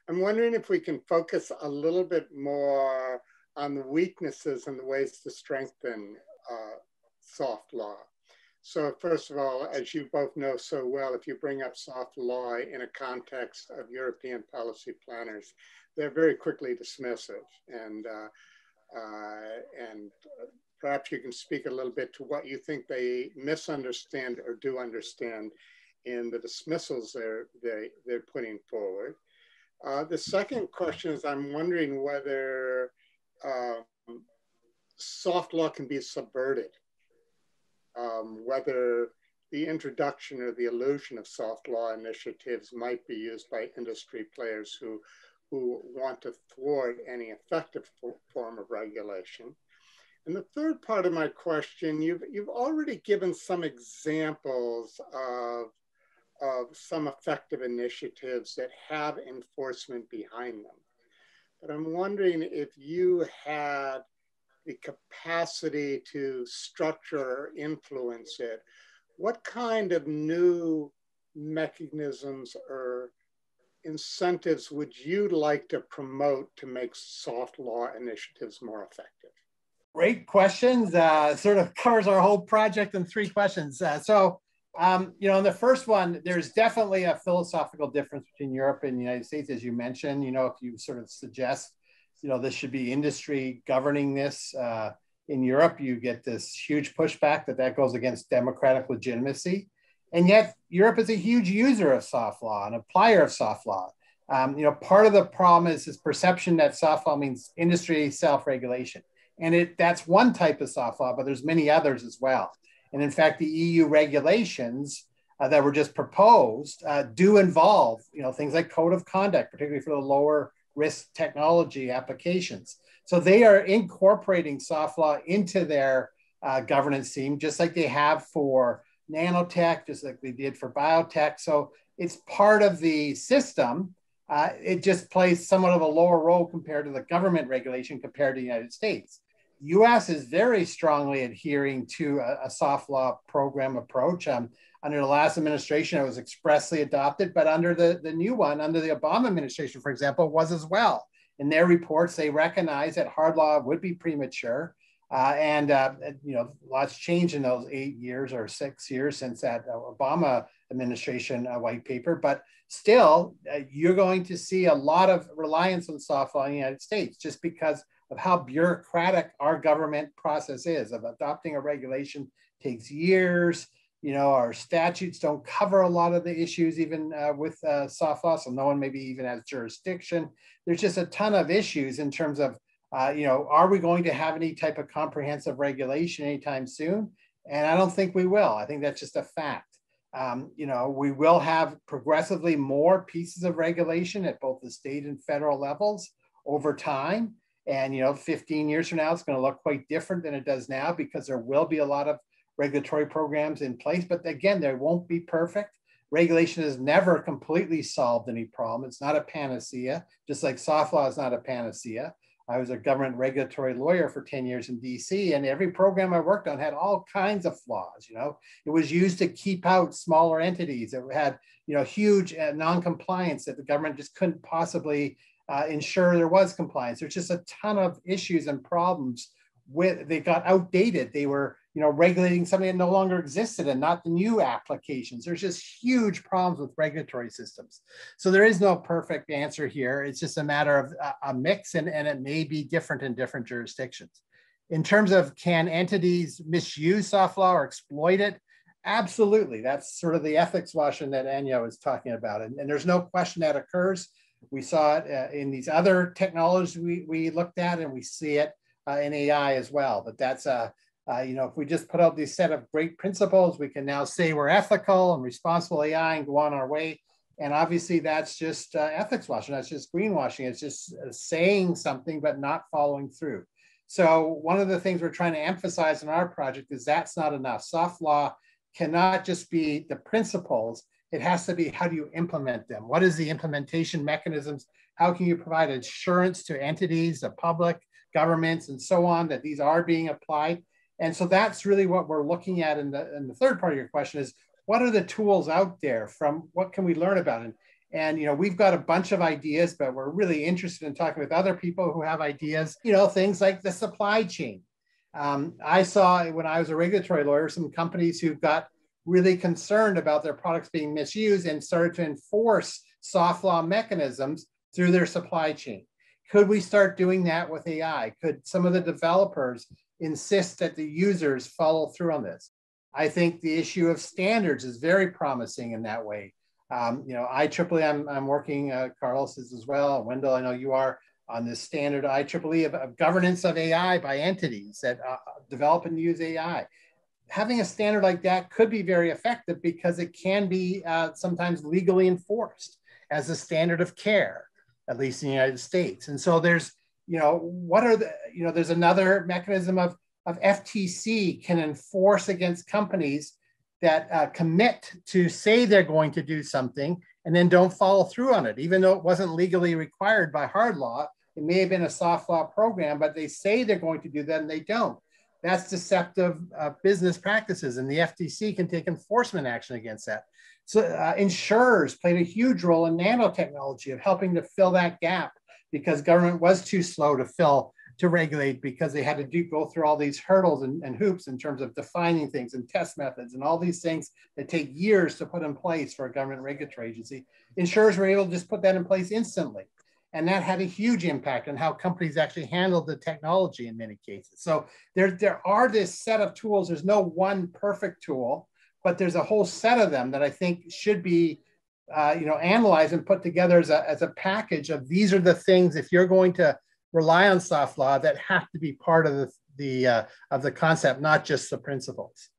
I'm wondering if we can focus a little bit more on the weaknesses and the ways to strengthen soft law. So first of all, as you both know so well, if you bring up soft law in a context of European policy planners, they're very quickly dismissive. And perhaps you can speak a little bit to what you think they misunderstand or do understand in the dismissals they're putting forward. The second question is, I'm wondering whether soft law can be subverted, whether the introduction or the illusion of soft law initiatives might be used by industry players who want to thwart any effective form of regulation. And the third part of my question, you've already given some examples of some effective initiatives that have enforcement behind them. But I'm wondering if you had the capacity to structure or influence it, what kind of new mechanisms or incentives would you like to promote to make soft law initiatives more effective? Great questions. Sort of covers our whole project in 3 questions. In the first one, there's definitely a philosophical difference between Europe and the United States, as you mentioned. If you sort of suggest, this should be industry governing this. In Europe, you get this huge pushback that goes against democratic legitimacy. And yet Europe is a huge user of soft law, an applier of soft law. Part of the problem is this perception that soft law means industry self-regulation. And that's one type of soft law, but there's many others as well. And in fact, the EU regulations that were just proposed do involve, things like code of conduct, particularly for the lower risk technology applications. So they are incorporating soft law into their governance theme, just like they have for nanotech, just like they did for biotech. So it's part of the system. It just plays somewhat of a lower role compared to the government regulation compared to the United States. US is very strongly adhering to a soft law program approach. Under the last administration, it was expressly adopted, but under the new one, under the Obama administration, for example, was as well. In their reports, they recognize that hard law would be premature. Lots changed in those 8 years or 6 years since that Obama administration white paper. But still, you're going to see a lot of reliance on soft law in the United States just because of how bureaucratic our government process is. Of adopting a regulation takes years. Our statutes don't cover a lot of the issues, even with soft law, so no one maybe even has jurisdiction. There's just a ton of issues in terms of, are we going to have any type of comprehensive regulation anytime soon? And I don't think we will. I think that's just a fact. We will have progressively more pieces of regulation at both the state and federal levels over time. And 15 years from now, it's going to look quite different than it does now because there will be a lot of regulatory programs in place. But again, they won't be perfect. Regulation has never completely solved any problem. It's not a panacea, just like soft law is not a panacea. I was a government regulatory lawyer for 10 years in DC, and every program I worked on had all kinds of flaws. It was used to keep out smaller entities. It had, huge non-compliance that the government just couldn't possibly ensure there was compliance. There's just a ton of issues and problems they got outdated. They were, regulating something that no longer existed and not the new applications. There's just huge problems with regulatory systems. So there is no perfect answer here. It's just a matter of a mix, and it may be different in different jurisdictions. In terms of, can entities misuse soft law or exploit it? Absolutely. That's sort of the ethics washing that Anya was talking about. And there's no question that occurs. We saw it in these other technologies we looked at, and we see it in AI as well. But that's if we just put out this set of great principles, we can now say we're ethical and responsible AI and go on our way. And obviously that's just ethics washing. That's just greenwashing. It's just saying something, but not following through. So one of the things we're trying to emphasize in our project is that's not enough. Soft law cannot just be the principles. It has to be, how do you implement them? What is the implementation mechanisms? How can you provide assurance to entities, the public, governments, and so on, that these are being applied? And so that's really what we're looking at in the third part of your question is, what are the tools out there? From what can we learn about? And, we've got a bunch of ideas, but we're really interested in talking with other people who have ideas, things like the supply chain. I saw when I was a regulatory lawyer, some companies who got really concerned about their products being misused and started to enforce soft law mechanisms through their supply chain. Could we start doing that with AI? Could some of the developers insist that the users follow through on this? I think the issue of standards is very promising in that way. IEEE, I'm working, Carlos is as well, Wendell, I know you are, on this standard IEEE of governance of AI by entities that develop and use AI. Having a standard like that could be very effective because it can be sometimes legally enforced as a standard of care, at least in the United States. And so there's, there's another mechanism of FTC can enforce against companies that commit to say they're going to do something and then don't follow through on it, even though it wasn't legally required by hard law. It may have been a soft law program, but they say they're going to do that and they don't. That's deceptive business practices, and the FTC can take enforcement action against that. So insurers played a huge role in nanotechnology of helping to fill that gap because government was too slow to regulate because they had to go through all these hurdles and hoops in terms of defining things and test methods and all these things that take years to put in place for a government regulatory agency. Insurers were able to just put that in place instantly. And that had a huge impact on how companies actually handled the technology in many cases. So there are this set of tools. There's no one perfect tool, but there's a whole set of them that I think should be analyzed and put together as a package of these are the things, if you're going to rely on soft law, that have to be part of the concept, not just the principles.